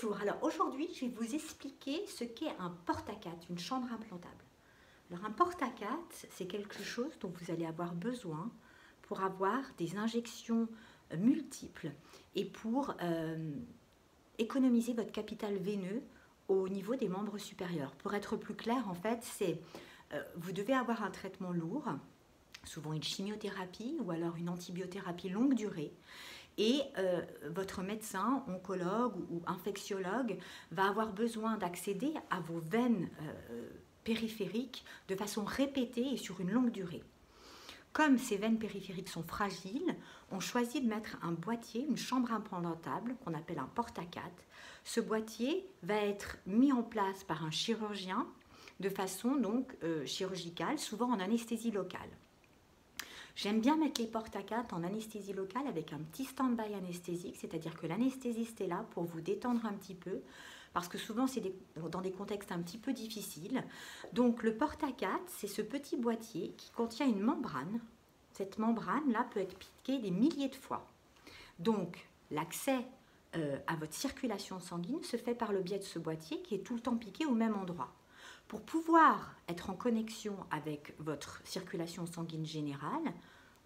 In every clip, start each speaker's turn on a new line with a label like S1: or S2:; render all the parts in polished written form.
S1: Bonjour, alors aujourd'hui je vais vous expliquer ce qu'est un porte-à-4, une chambre implantable. Alors un porte-à-4, c'est quelque chose dont vous allez avoir besoin pour avoir des injections multiples et pour économiser votre capital veineux au niveau des membres supérieurs. Pour être plus clair, en fait, c'est vous devez avoir un traitement lourd, souvent une chimiothérapie ou alors une antibiothérapie longue durée. Et votre médecin, oncologue ou infectiologue va avoir besoin d'accéder à vos veines périphériques de façon répétée et sur une longue durée. Comme ces veines périphériques sont fragiles, on choisit de mettre un boîtier, une chambre implantable qu'on appelle un porte-à-4. Ce boîtier va être mis en place par un chirurgien de façon donc chirurgicale, souvent en anesthésie locale. J'aime bien mettre les porte-à-4 en anesthésie locale avec un petit stand-by anesthésique, c'est-à-dire que l'anesthésiste est là pour vous détendre un petit peu, parce que souvent c'est dans des contextes un petit peu difficiles. Donc le porte-à-4, c'est ce petit boîtier qui contient une membrane. Cette membrane-là peut être piquée des milliers de fois. Donc l'accès à votre circulation sanguine se fait par le biais de ce boîtier qui est tout le temps piqué au même endroit. Pour pouvoir être en connexion avec votre circulation sanguine générale,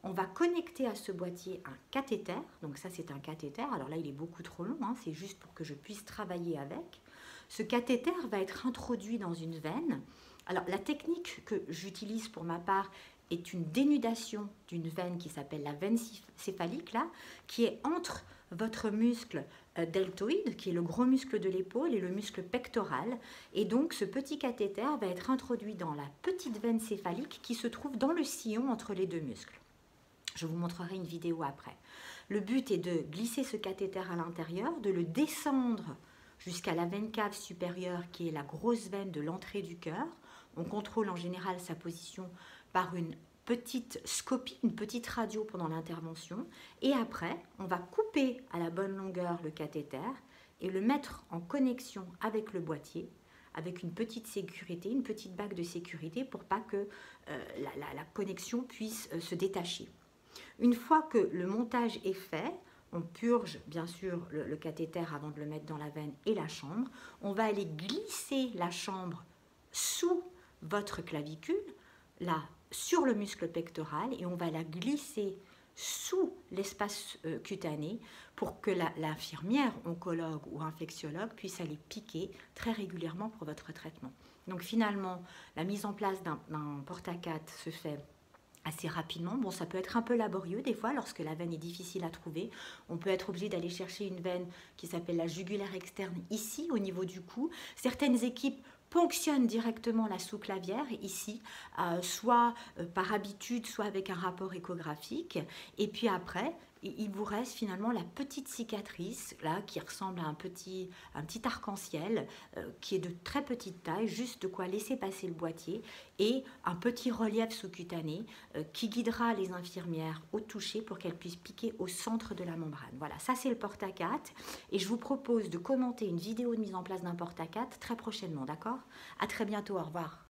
S1: on va connecter à ce boîtier un cathéter. Donc ça, c'est un cathéter. Alors là, il est beaucoup trop long, hein, c'est juste pour que je puisse travailler avec. Ce cathéter va être introduit dans une veine. Alors la technique que j'utilise pour ma part est une dénudation d'une veine qui s'appelle la veine céphalique, là, qui est entre votre muscle deltoïde, qui est le gros muscle de l'épaule, et le muscle pectoral. Et donc, ce petit cathéter va être introduit dans la petite veine céphalique qui se trouve dans le sillon entre les deux muscles. Je vous montrerai une vidéo après. Le but est de glisser ce cathéter à l'intérieur, de le descendre jusqu'à la veine cave supérieure, qui est la grosse veine de l'entrée du cœur. On contrôle en général sa position par une petite scopie, une petite radio pendant l'intervention, et après on va couper à la bonne longueur le cathéter et le mettre en connexion avec le boîtier, avec une petite sécurité, une petite bague de sécurité pour pas que la connexion puisse se détacher. Une fois que le montage est fait, on purge bien sûr le cathéter avant de le mettre dans la veine et la chambre. On va aller glisser la chambre sous votre clavicule, là sur le muscle pectoral, et on va la glisser sous l'espace cutané pour que l'infirmière, oncologue ou infectiologue puisse aller piquer très régulièrement pour votre traitement. Donc finalement, la mise en place d'un porte-à-4 se fait assez rapidement. Bon, ça peut être un peu laborieux des fois lorsque la veine est difficile à trouver. On peut être obligé d'aller chercher une veine qui s'appelle la jugulaire externe ici au niveau du cou. Certaines équipes ponctionnent directement la sous-clavière ici, soit par habitude, soit avec un rapport échographique. Et puis après, il vous reste finalement la petite cicatrice là qui ressemble à un petit arc-en-ciel qui est de très petite taille, juste de quoi laisser passer le boîtier, et un petit relief sous-cutané qui guidera les infirmières au toucher pour qu'elles puissent piquer au centre de la membrane. Voilà, ça c'est le porte-à-4, et je vous propose de commenter une vidéo de mise en place d'un porte-à-4 très prochainement, d'accord? À très bientôt, au revoir.